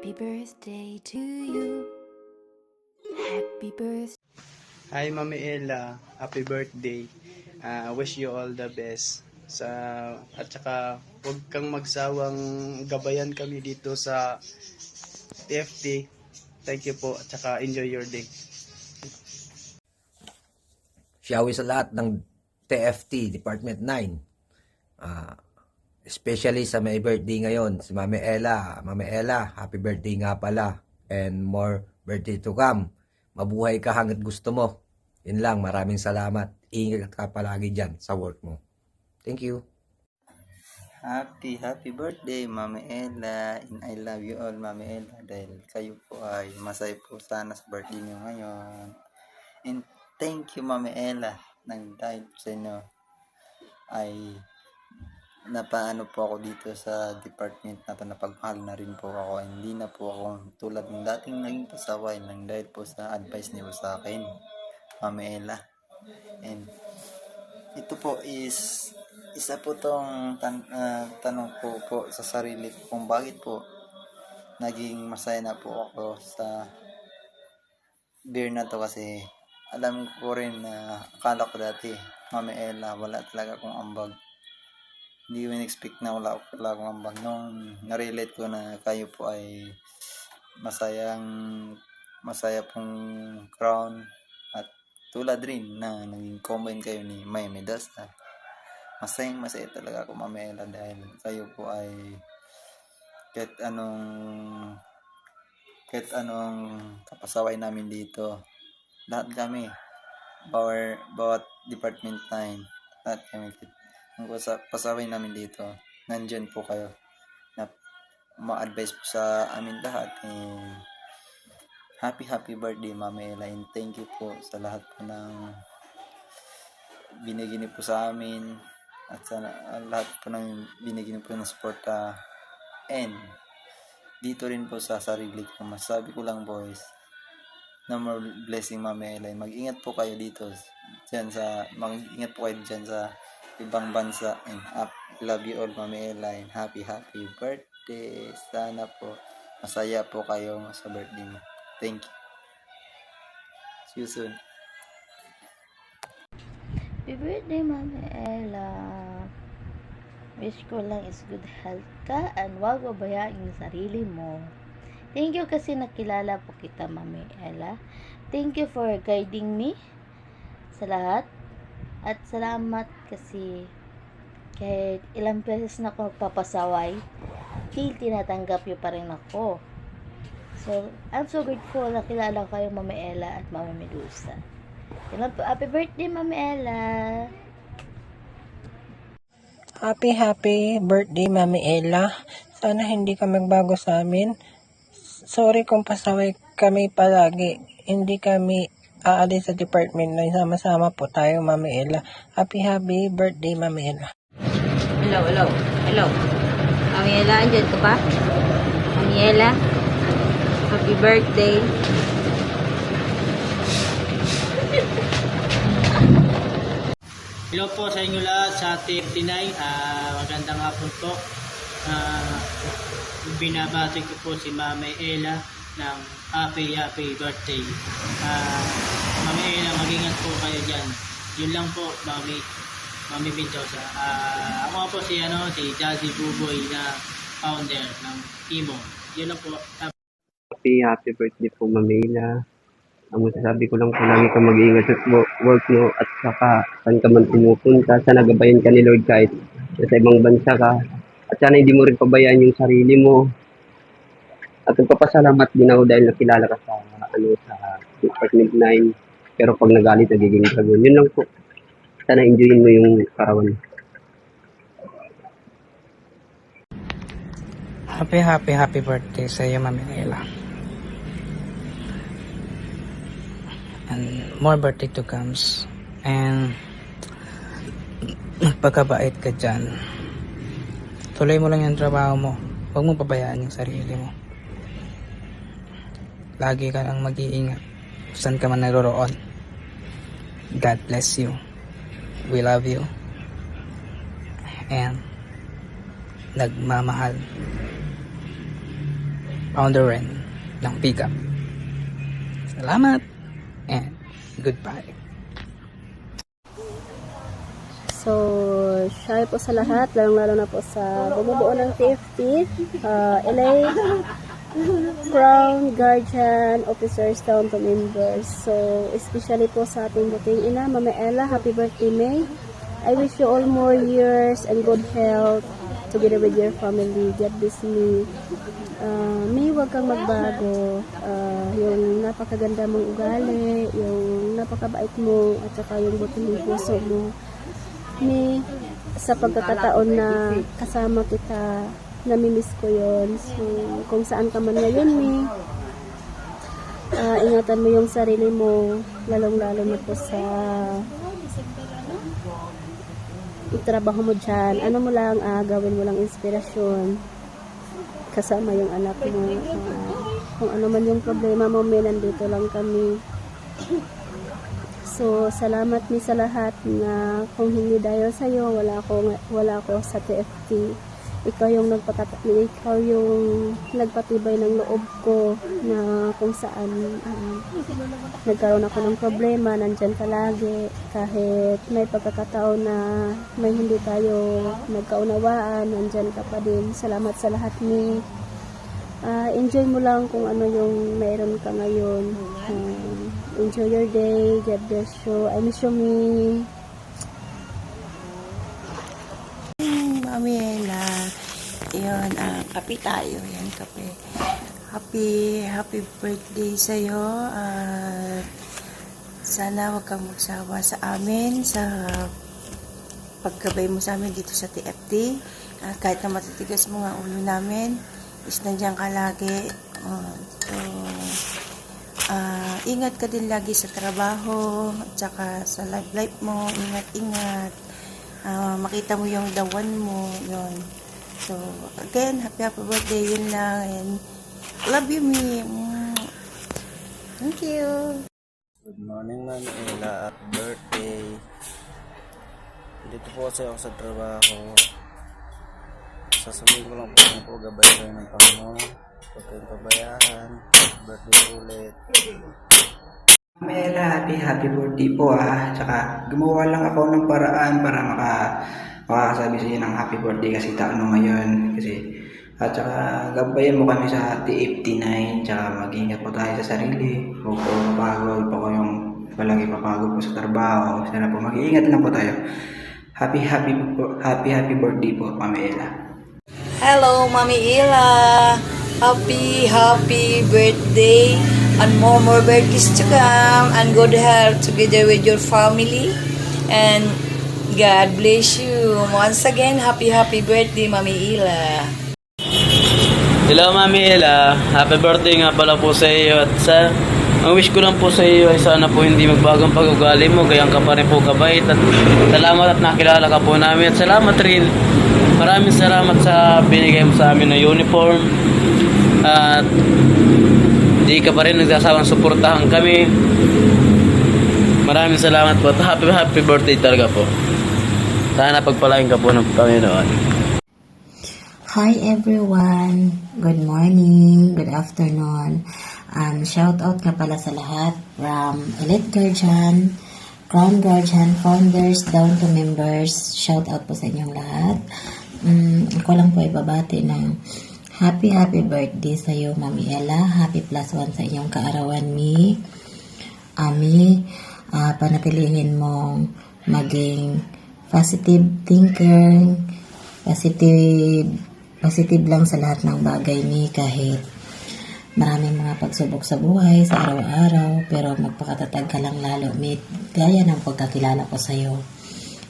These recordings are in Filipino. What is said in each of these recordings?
Happy birthday to you. Happy birthday. Hi Mami Ella, happy birthday. Wish you all the best. At saka huwag kang magsawang gabayan kami dito sa TFT. Thank you po at saka enjoy your day. Siyawi sa lahat ng TFT, Department 9. Especially sa may birthday ngayon, si Mami Ella. Mami Ella, happy birthday nga pala. And more birthday to come. Mabuhay ka hanggat gusto mo. Yun lang, maraming salamat. Ingat ka palagi dyan sa work mo. Thank you. Happy birthday, Mami Ella. And I love you all, Mami Ella. Dahil kayo po ay masaya po sana sa birthday niyo ngayon. And thank you, Mami Ella. Nang dahil sa inyo ay napaano po ako dito sa department na to, napagmahal na rin po ako. Hindi na po ako tulad ng dating naging pasaway nang dahil po sa advice niyo sa akin, Mami Ella. And ito po is isa po tong tanong po sa sarili ko kung bakit po naging masaya na po ako sa beer na to, kasi alam ko rin na akala ko dati, Mami Ella, wala talaga akong ambag. Hindi ko in-expect na wala akong ambag. Nung narelate ko na kayo po ay masaya pong crown, at tulad rin na naging combine kayo ni May Medasta, masaya talaga ako, Mami Ella, dahil kayo po ay kahit anong kapasaway namin dito, lahat kami, bawat department 9, lahat kami, ang pasaway namin dito, nandyan po kayo na ma-advise po sa amin lahat. Happy birthday, Mami Ella, and thank you po sa lahat po ng binigyan niyo po sa amin, at sa lahat po ng binigyan niyo po ng suporta. And dito rin po sa sarili ko, masabi ko lang, boys, no more blessing, Mami Ella. Mag-ingat po kayo dito mag-ingat po kayo dyan sa ibang bansa. And love you all, Mami Ella, and happy birthday. Sana po masaya po kayo sa birthday mo. Thank you. See you soon. Happy birthday, Mami Ella. Wish ko lang is good health ka and huwag babayaan yung sarili mo. Thank you kasi nakilala po kita, Mami Ella. Thank you for guiding me sa lahat. At salamat kasi kahit ilang beses na ako papasaway, still tinatanggap niyo pa rin ako. So, I'm so grateful na kilala kayo, Mami Ella at Mami Medusa. Happy birthday, Mami Ella! Happy birthday, Mami Ella. Sana hindi ka magbago sa amin. Sorry kung pasaway kami palagi. Hindi kami aalis sa department na sama-sama po tayo, Mami Ella. Happy birthday, Mami Ella. Hello. Mami Ella, andyan ka pa? Mami Ella, happy birthday. Hello po sa inyo lahat sa TFT9. Magandang hapon po. Binabati ko po si Mami Ella ng happy birthday. Mami Ella, mag-ingat po kayo dyan. Yun lang po, Mami Mendoza. Ako po si Jazzy Buboy na founder ng Imo. Yun lang po. Happy birthday po, Mami Ella. Ang masasabi ko lang po, lagi ka mag-iingat sa work mo, at saka saan ka man pumupunta, sana gabayan ka ni Lord kahit sa ibang bansa ka. At sana hindi mo rin pabayaan yung sarili mo. At nagpapasalamat din ako dahil nakilala ka sa Department 9. Pero pag nagalit, nagiging dragon. Yun lang po. Sana enjoyin mo yung karawan. Happy birthday sa iyo, Mami Ella. And more birthday to comes. And magpakabait ka dyan. Tuloy mo lang yung trabaho mo. Huwag mo pabayaan yung sarili mo. Lagi ka lang mag-iingat saan ka man naroroon. God bless you. We love you. And nagmamahal. founder rin ng Pickup. Salamat and goodbye. So, share po sa lahat, lalong-lalo na po sa bumubuo ng TFT, LA, Crown, Guardian, Officers, down to members. So, especially po sa ating buting ina, Mama Ella, happy birthday, May. I wish you all more years and good health together with your family. God bless me. May huwag kang magbago. Yung napakaganda mong ugali, yung napakabait mo, at saka yung buting puso mo. May sa pagkakataon na kasama kita, namimiss ko yon. So, kung saan ka man ngayon, May, ingatan mo yung sarili mo, lalong-lalo na po sa trabaho mo dyan. Ano mo lang, gawin mo lang inspirasyon kasama yung anak mo. Kung ano man yung problema mo, May, nandito lang kami. So, salamat mi sa lahat na kung hindi dahil sa'yo, wala ako sa TFT. Ikaw yung ikaw yung nagpatibay ng loob ko na kung saan nagkaroon ako ng problema, nandyan ka lagi. Kahit may pagkakataon na may hindi tayo nagkaunawaan, nandyan ka pa din. Salamat sa lahat mi. Enjoy mo lang kung ano yung mayroon ka ngayon. Enjoy your day. God bless you. I miss you, me. Mami Ella, yun, kape tayo. Yan, kape. Happy birthday sa'yo. Sana wag kang magsawa sa amin, sa pagkabay mo sa amin dito sa TFT. Kahit na matitigas mo nga ulo namin, is nandiyan ka lagi. Ingat ka din lagi sa trabaho, at saka sa life mo. Ingat. Makita mo yung dawan mo, yun. So, again, happy birthday, yun lang, and love you, me. Thank you. Good morning, Mami Ella. Happy birthday. Dito po kasi ako sa trabaho. Sasabihin ko lang po gabay kayo ng Panginoon. Huwag kayong pabayaan. Happy birthday ulit. Mami Ella, happy birthday po Tsaka gumawa lang ako ng paraan para makakasabi sa inyo ng happy birthday kasi taon ngayon. At saka gabayan mo kami sa TFT9. Tsaka mag-ingat po tayo sa sarili. Huwag po mapagod po ko yung palagi papagod po sa trabaho. Sana po mag-iingat lang po tayo. Happy birthday po, Mami Ella. Hello, Mami Ella. Happy birthday. And more birthdays to come. And good health together with your family. And God bless you. Once again, happy birthday, Mami Ella. Hello, Mami Ella. Happy birthday nga pala po sa iyo. At ang wish ko lang po sa iyo ay sana po hindi magbagong pag-ugali mo. Gayang ka pa rin po kabait. At salamat at nakilala ka po namin. At salamat rin. Maraming salamat sa binigay mo sa amin na uniform. At di ka pa rin nagsasawang suportahan kami. Maraming salamat po. At happy birthday talaga po. Sana pagpalain ka po ng Panginoon. Hi everyone, good morning, good afternoon. Shout out nga pala sa lahat from Elite Guardian, Crown Guardian, founders, down to members. Shout out po sa inyong lahat. Ako lang po ibabati ng happy birthday sa iyo, Mami Ella. Happy +1 sa inyong kaarawan, mi. Panatilihin mong maging positive thinker, positive lang sa lahat ng bagay, mi, kahit maraming mga pagsubok sa buhay sa araw-araw, pero magpakatatag ka lang lalo, mi, gaya ng pagkakilala ko sa'yo.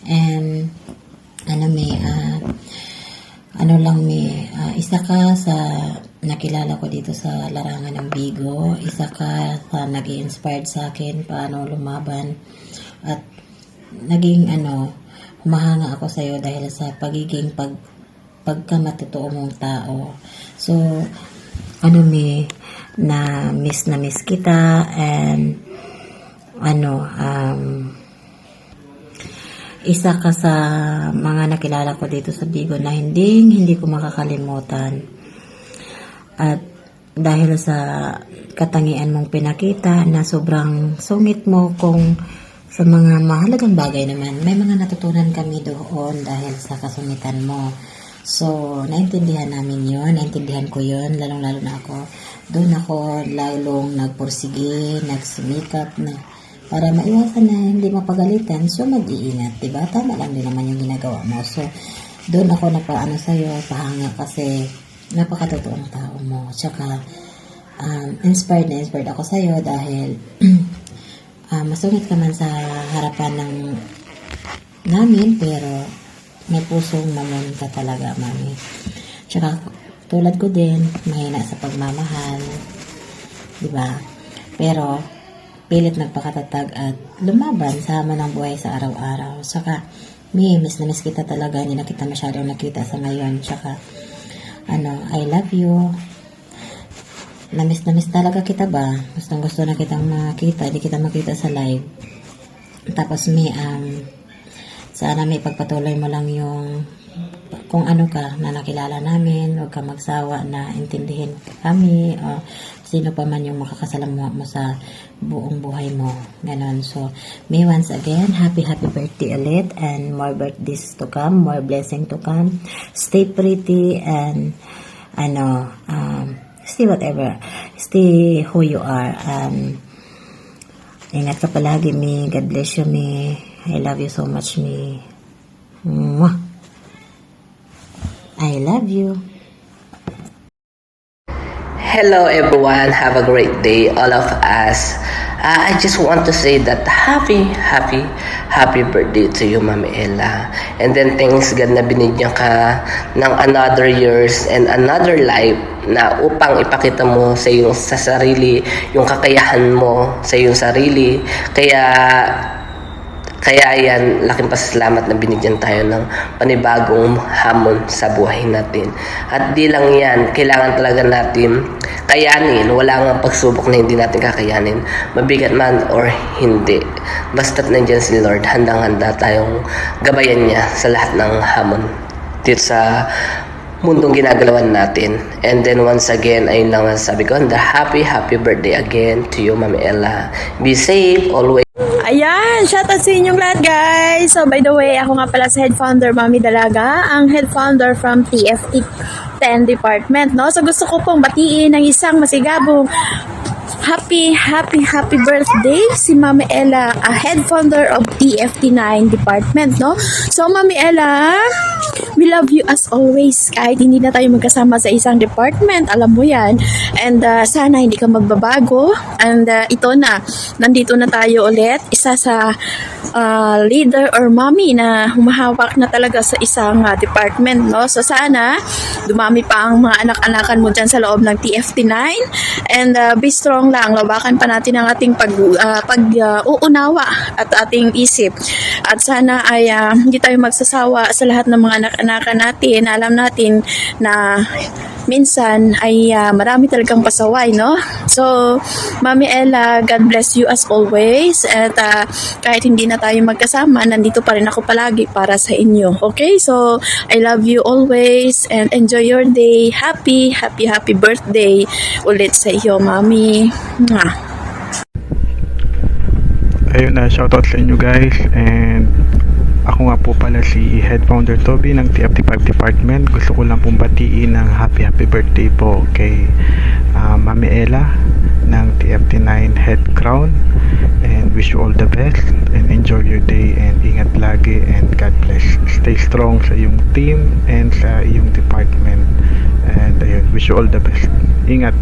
And isa ka sa nakilala ko dito sa larangan ng Bigo, isa ka sa nag-i-inspired sa akin paano lumaban, at naging humahanga ako sa iyo dahil sa pagiging pagkamatotoo mong tao. So, na miss kita, and isa ka sa mga nakilala ko dito sa Bigo na hindi ko makakalimutan. At dahil sa katangian mong pinakita na sobrang sungit mo kung sa mga mahalagang bagay naman. May mga natutunan kami doon dahil sa kasungitan mo. So, naintindihan namin yun, naintindihan ko yun, lalong-lalo na ako. Doon ako lalong nagpursige, nagsumikap na para maiwasan na hindi mapagalitan. So, mag-iingat, diba? Tama lang din naman yung ginagawa mo. So, doon ako napaano sa'yo, pahanga kasi napakatotoong tao mo. Tsaka, inspired na inspired ako sa'yo dahil masungit ka man sa harapan ng namin, pero may pusong mamon ka talaga, mami. Tsaka, tulad ko din, mahina sa pagmamahal. Diba? Pero, pilit nagpakatatag at lumaban sa hamon ng buhay sa araw-araw. Tsaka, miss na miss kita talaga. Hindi na kita masyadong nakita sa ngayon. Tsaka, I love you. Na miss talaga kita ba? Gustong gusto na kitang makita. Hindi kita makita sa live. Tapos, sana may pagpatuloy mo lang yung kung ano ka na nakilala namin. Huwag ka magsawa na intindihin kami o sino pa man yung makakasalamuha mo sa buong buhay mo. Ganon. So, may once again, happy birthday ulit and more birthdays to come, more blessing to come. Stay pretty and stay whatever. Stay who you are. Ingat ka palagi, mi. God bless you, mi. I love you so much, mi. Mwah. I love you. Hello everyone, have a great day, all of us. I just want to say that happy birthday to you, Mami Ella. And then thanks God na binigyan ka ng another years and another life na upang ipakita mo sa sarili yung kakayahan mo sa iyong sarili. Kaya yan, laking pasasalamat na binigyan tayo ng panibagong hamon sa buhay natin. At di lang yan, kailangan talaga natin kayanin. Wala nga pagsubok na hindi natin kakayanin. Mabigat man or hindi. Basta't nandiyan si Lord, handang-handa tayong gabayan niya sa lahat ng hamon dito sa mundong ginagalawan natin. And then once again, ayun lang sabi ko, happy birthday again to you, Mami Ella. Be safe always. Ayan, shoutout sa inyong lahat, guys. So, by the way, ako nga pala sa head founder, Mami Dalaga, ang head founder from TFT 10 Department, no? So, gusto ko pong batiin ng isang masigabong happy birthday si Mami Ella, a head founder of TFT 9 Department, no? So, Mami Ella, we love you as always. Kahit hindi na tayo magkasama sa isang department, alam mo yan. And sana hindi ka magbabago. And nandito na tayo ulit. Isa sa leader or mommy na humahawak na talaga sa isang department, no? So sana dumami pa ang mga anak-anakan mo dyan sa loob ng TFT 9. And be strong lang. Lawakan pa natin ang ating pag-uunawa at ating isip. At sana ay hindi tayo magsasawa sa lahat ng mga anak-anakan natin. Alam natin na minsan ay marami talagang pasaway, no? So, Mami Ella, God bless you as always. At kahit hindi na tayo magkasama, nandito pa rin ako palagi para sa inyo. Okay? So, I love you always and enjoy your day. Happy birthday ulit sa iyo, Mami. Mwah. Ayun na, shoutout sa inyo guys. And ako nga po pala si Head Founder Toby ng TFT5 Department. Gusto ko lang pong batiin ng happy birthday po kay Mami Ella ng TFT9 Head Crown. And wish you all the best and enjoy your day and ingat lagi and God bless. Stay strong sa iyong team and sa iyong department. And ayun, wish you all the best. Ingat.